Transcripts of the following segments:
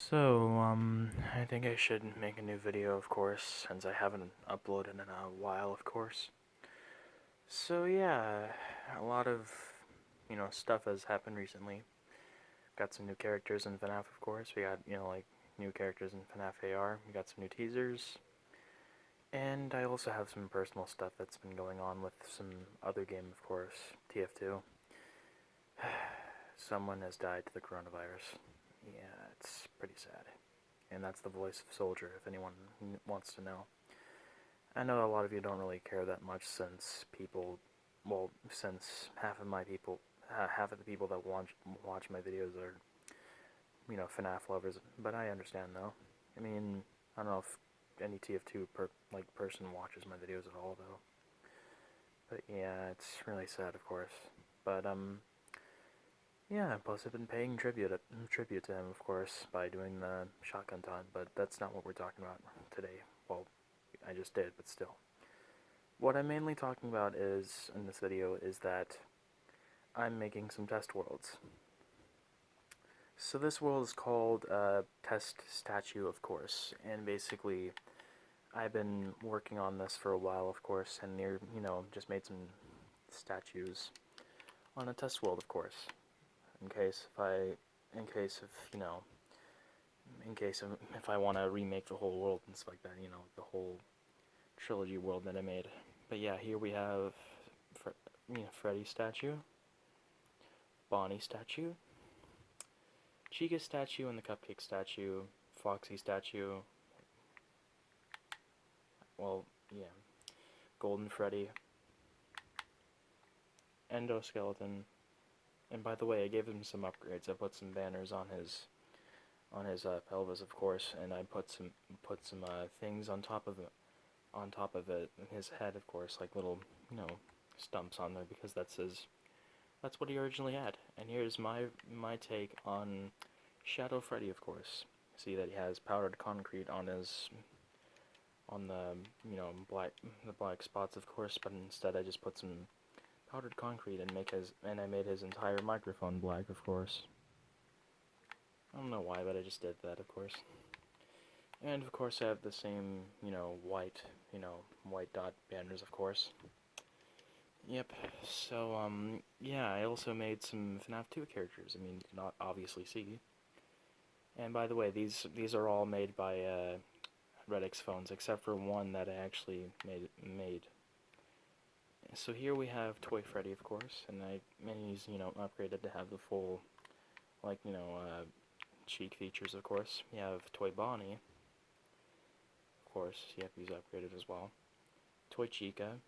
I think I should make a new video, of course, since I haven't uploaded in a while, of course. So, yeah, a lot of, stuff has happened recently. Got some new characters in FNAF, of course. We got, new characters in FNAF AR. We got some new teasers. And I also have some personal stuff that's been going on with some other game, of course, TF2. Someone has died to the coronavirus. Yeah, it's pretty sad. And that's the voice of Soldier, if anyone wants to know. I know a lot of you don't really care that much since since half of the people that watch my videos are, FNAF lovers. But I understand though. I mean, I don't know if any TF2 person watches my videos at all though. But yeah, it's really sad, of course. But yeah. Plus, I've been paying tribute to him, of course, by doing the shotgun taunt. But that's not what we're talking about today. Well, I just did, but still. What I'm mainly talking about is, in this video, is that I'm making some test worlds. So this world is called Test Statue, of course, and basically I've been working on this for a while, of course, and just made some statues on a test world, of course, in case if I, in case of, in case of, if I want to remake the whole world and stuff like that, the whole trilogy world that I made. But yeah, here we have Freddy statue, Bonnie statue, Chica statue, and the Cupcake statue, Foxy statue, well, yeah, Golden Freddy, Endoskeleton, and by the way, I gave him some upgrades. I put some banners on his pelvis, of course, and I put some things on top of his head, of course, like little stumps on there because that's what he originally had. And here's my take on Shadow Freddy, of course. See that he has powdered concrete on the the black spots, of course, but instead I just put some powdered concrete and I made his entire microphone black, of course. I don't know why, but I just did that, of course. And of course I have the same, white dot banners, of course. Yep. So, yeah, I also made some FNAF 2 characters. I mean, you can not obviously see. And by the way, these are all made by Redix phones, except for one that I actually made. So here we have Toy Freddy, of course, and he's upgraded to have the full cheek features, of course. We have Toy Bonnie, of course. Yep, he's upgraded as well. Toy Chica,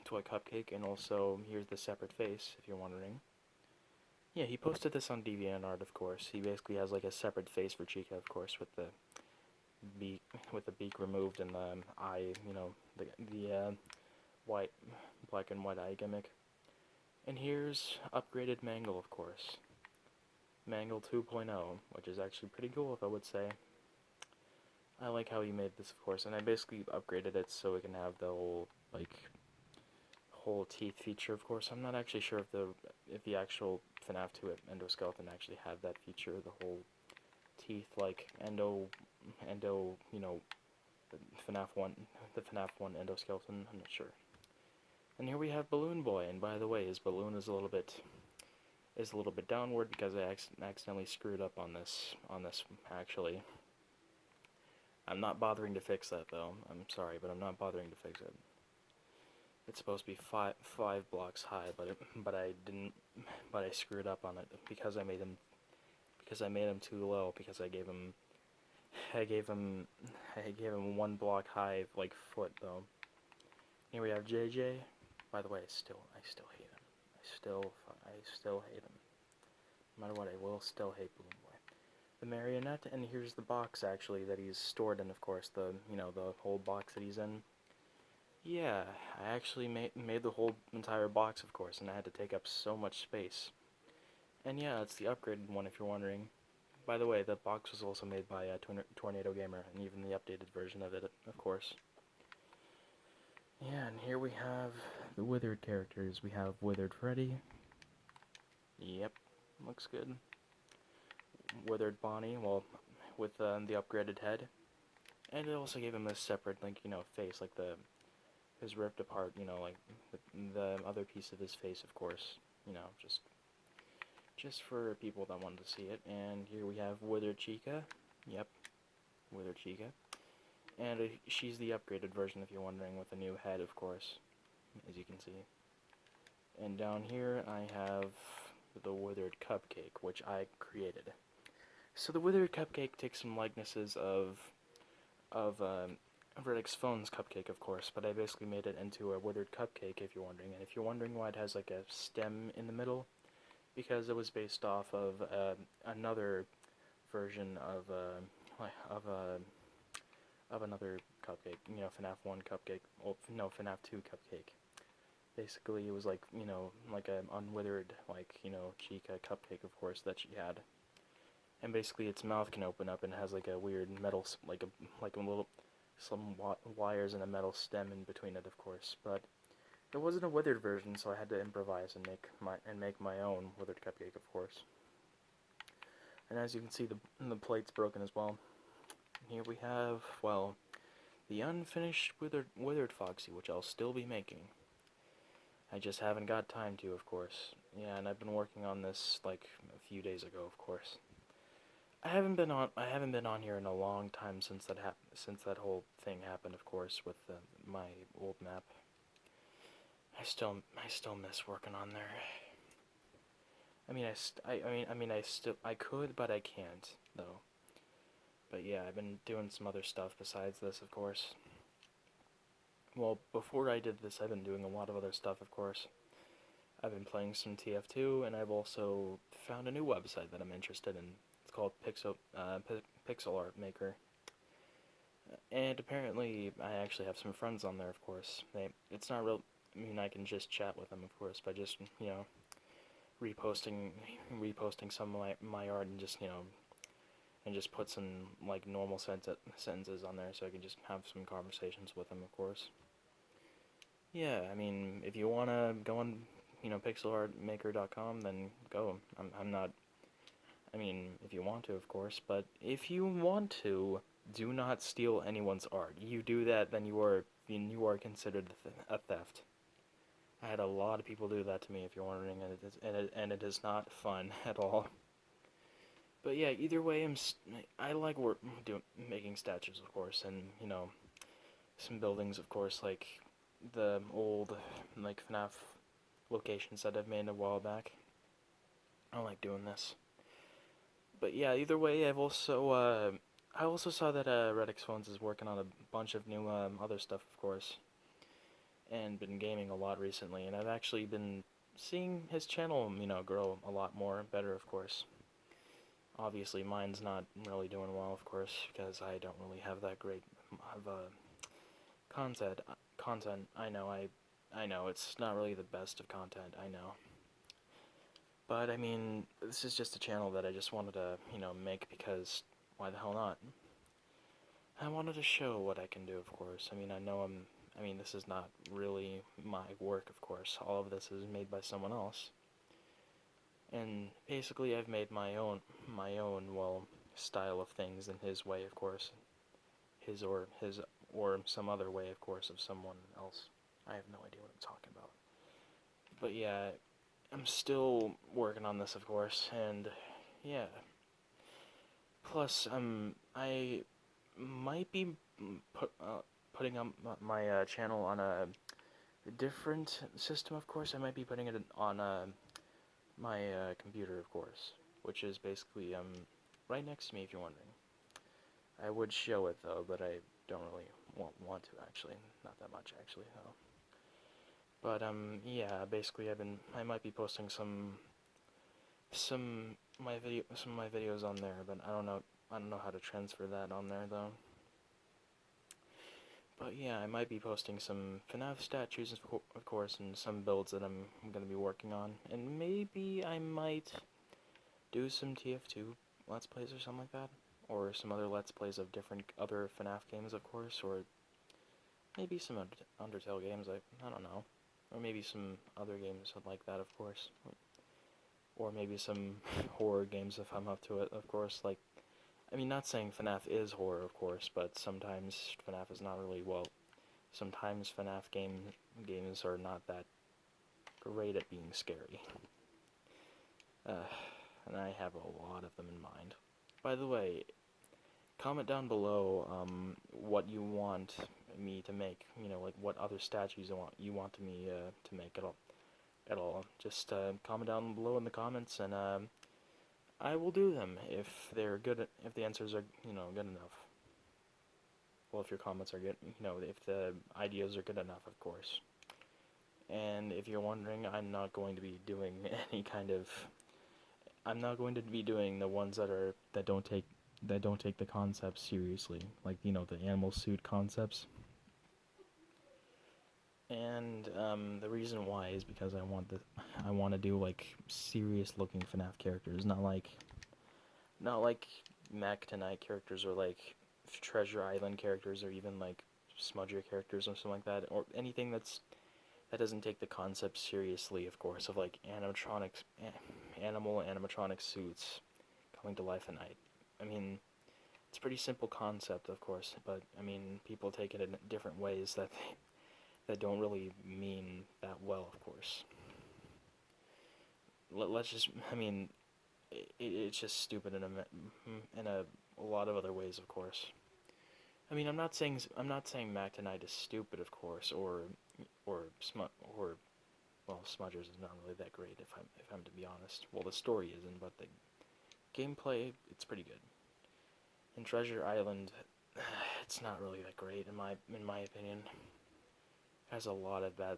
Toy Cupcake, and also here's the separate face, if you're wondering. Yeah, he posted this on DeviantArt, of course. He basically has like a separate face for Chica, of course, with the beak removed and the eye, the white, black and white eye gimmick. And here's upgraded Mangle, of course. Mangle 2.0, which is actually pretty cool, if I would say. I like how he made this, of course, and I basically upgraded it so we can have the whole teeth feature, of course. I'm not actually sure if the actual FNAF 2 endoskeleton actually had that feature, the whole teeth, like the FNAF 1 endoskeleton, I'm not sure. And here we have Balloon Boy, and by the way, his balloon is a little bit downward because I accidentally screwed up on this actually. I'm not bothering to fix that though. I'm sorry, but I'm not bothering to fix it. It's supposed to be five blocks high, but I didn't, but I screwed up on it because I made him too low because I gave him 1 block high foot though. Here we have JJ. By the way, I still hate him. I still hate him. No matter what, I will still hate Balloon Boy. The marionette, and here's the box actually that he's stored in, of course, the whole box that he's in. Yeah, I actually made the whole entire box, of course, and I had to take up so much space. And yeah, it's the upgraded one if you're wondering. By the way, the box was also made by Tornado Gamer, and even the updated version of it, of course. Yeah, and here we have the Withered characters. We have Withered Freddy. Yep, looks good. Withered Bonnie, well, with the upgraded head, and it also gave him a separate, like, face, like his ripped apart, like the other piece of his face, of course, just for people that wanted to see it. And here we have Withered Chica. Yep, Withered Chica. And she's the upgraded version, if you're wondering, with a new head, of course, as you can see. And down here I have the Withered Cupcake, which I created. So the Withered Cupcake takes some likenesses of Riddick's Phone's Cupcake, of course, but I basically made it into a Withered Cupcake, if you're wondering. And if you're wondering why it has like a stem in the middle, because it was based off of another version of another cupcake, FNAF 1 cupcake, well, no, FNAF 2 cupcake. Basically, it was like, like an unwithered, like, Chica cupcake, of course, that she had. And basically, its mouth can open up and has like a weird metal, like a little, some wires and a metal stem in between it, of course. But it wasn't a withered version, so I had to improvise and make my own withered cupcake, of course. And as you can see, the plate's broken as well. Here we have, well, the unfinished withered Foxy, which I'll still be making. I just haven't got time to, of course. Yeah, and I've been working on this like a few days ago, of course. I haven't been on here in a long time since that whole thing happened, of course, with my old map. I still miss working on there. I could, but I can't, though. But yeah, I've been doing some other stuff besides this, of course. Well, before I did this, I've been doing a lot of other stuff, of course. I've been playing some TF2, and I've also found a new website that I'm interested in. It's called Pixel Art Maker. And apparently, I actually have some friends on there, of course. It's not real. I mean, I can just chat with them, of course, by just, reposting some of my art and just put some, like, normal sentences on there so I can just have some conversations with them, of course. Yeah, I mean, if you want to go on, pixelartmaker.com, then go. I'm not, I mean, if you want to, of course, but if you want to, do not steal anyone's art. You do that, then you are considered a theft. I had a lot of people do that to me, if you're wondering, and it is not fun at all. But yeah, either way, I like making statues, of course, and some buildings, of course, like the old like FNAF locations that I've made a while back. I like doing this. But yeah, either way, I also saw that Riddick's Phones is working on a bunch of new other stuff, of course, and been gaming a lot recently, and I've actually been seeing his channel, grow a lot more, better, of course. Obviously, mine's not really doing well, of course, because I don't really have that great of content. I know it's not really the best of content. I know. But, I mean, this is just a channel that I just wanted to, make because why the hell not? I wanted to show what I can do, of course. I mean, this is not really my work, of course. All of this is made by someone else. And basically I've made my own, well, style of things in his way, of course. His or some other way, of course, of someone else. I have no idea what I'm talking about. But yeah, I'm still working on this, of course, and yeah. Plus, I might be putting up my channel on a different system, of course. I might be putting it on my computer, of course, which is basically right next to me, if you're wondering. I would show it, though, but I don't really want to, actually. Not that much, actually, though. But, yeah, basically I might be posting some of my videos on there, but I don't know how to transfer that on there, though. But yeah, I might be posting some FNAF statues, of course, and some builds that I'm going to be working on. And maybe I might do some TF2 Let's Plays or something like that. Or some other Let's Plays of different other FNAF games, of course, or maybe some Undertale games, I don't know. Or maybe some other games like that, of course. Or maybe some horror games if I'm up to it, of course, like I mean, not saying FNAF is horror, of course, but sometimes FNAF is not really, well, sometimes FNAF games are not that great at being scary. Uh, and I have a lot of them in mind. By the way, comment down below what you want me to make. You know, like what other statues you want me to make at all. Just comment down below in the comments, and I will do them if they're good. If the answers are good enough. Well, if your comments are good, if the ideas are good enough, of course. And if you're wondering, I'm not going to be doing any kind of. I'm not going to be doing the ones that don't take the concepts seriously, like the animal suit concepts. And the reason why is because I want to do like serious looking FNAF characters, not like Mac Tonight characters or like Treasure Island characters or even like Smudger characters or something like that, or anything that doesn't take the concept seriously, of course, of like animatronic suits coming to life at night. I mean, it's a pretty simple concept, of course, but I mean, people take it in different ways that don't really mean that well, of course. Let's just, I mean, it's just stupid in a lot of other ways, of course. I mean, I'm not saying Mac Tonight is stupid, of course, or well, Smudgers is not really that great if I'm to be honest. Well, the story isn't, but the gameplay, it's pretty good. In Treasure Island, it's not really that great in my opinion. It has a lot of bad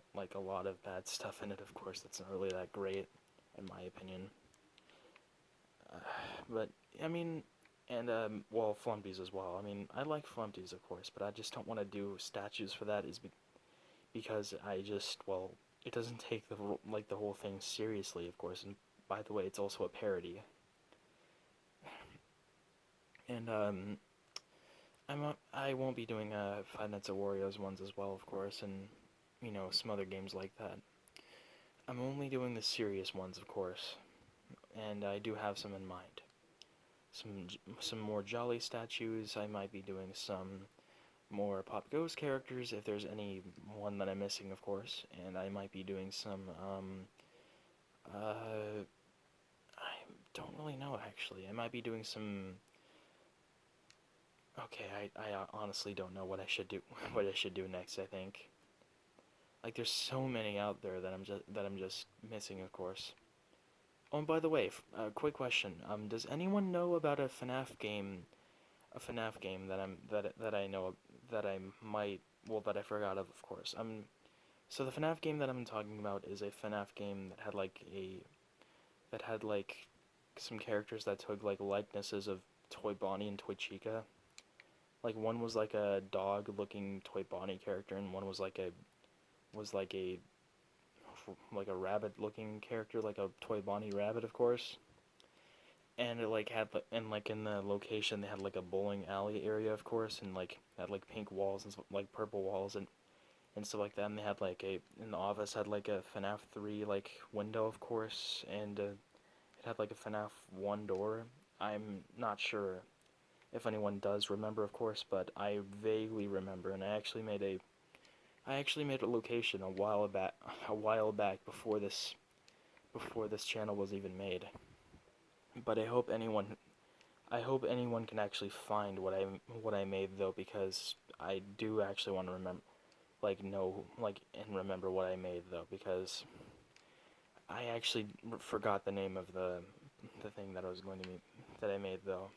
stuff in it, of course. That's not really that great in my opinion. But I mean, and well, Flumpties as well. I mean, I like Flumpties, of course, but I just don't want to do statues for that. Because well, it doesn't take the whole thing seriously, of course. And by the way, it's also a parody. And I won't be doing Five Nights at Wario's ones as well, of course, and some other games like that. I'm only doing the serious ones, of course, and I do have some in mind. Some more jolly statues. I might be doing some more Pop Goes characters if there's any one that I'm missing, of course, and I might be doing some I don't really know actually. I might be doing some. Okay, I honestly don't know what I should do. What I should do next. I think. Like, there's so many out there that I'm just missing, of course. Oh, and by the way, quick question. Does anyone know about a FNAF game? A FNAF game that I know of, that I might that I forgot of course. So the FNAF game that I'm talking about is a FNAF game that had like some characters that took like likenesses of Toy Bonnie and Toy Chica. Like one was like a dog-looking Toy Bonnie character, and one was like a rabbit-looking character, like a Toy Bonnie rabbit, of course. And it like had in the location they had like a bowling alley area, of course, and like had like pink walls and like purple walls and stuff like that. And they had like in the office had like a FNAF 3 like window, of course, and it had like a FNAF 1 door. I'm not sure if anyone does remember, of course, but I vaguely remember, and I actually made a location a while back before this channel was even made. But I hope anyone can actually find what I made though, because I do actually want to remember what I made though, because I actually forgot the name of the thing that I made though.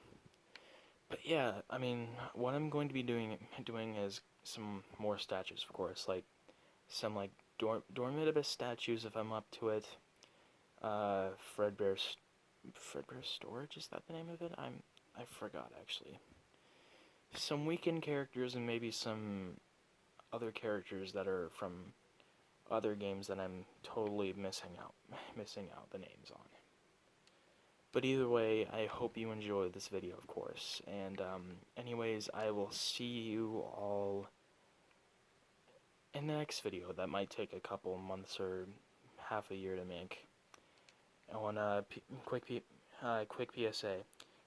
But yeah, I mean, what I'm going to be doing is some more statues, of course, like some like Dormitibus statues if I'm up to it. Fredbear's Storage, is that the name of it? I forgot actually. Some weekend characters and maybe some other characters that are from other games that I'm totally missing out the names on. But either way, I hope you enjoyed this video, of course. And anyways, I will see you all in the next video. That might take a couple months or half a year to make. I want quick PSA.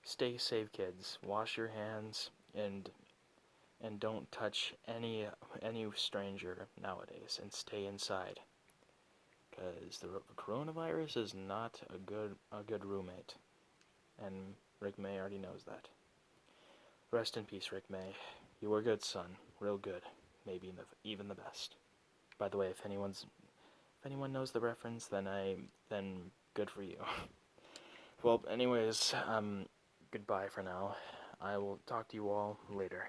stay safe, kids. Wash your hands and don't touch any stranger nowadays, and stay inside. Because the coronavirus is not a good roommate, and Rick May already knows that. Rest in peace, Rick May. You were good, son. Real good. Maybe even the best. By the way, if anyone knows the reference, then good for you. Well, anyways, goodbye for now. I will talk to you all later.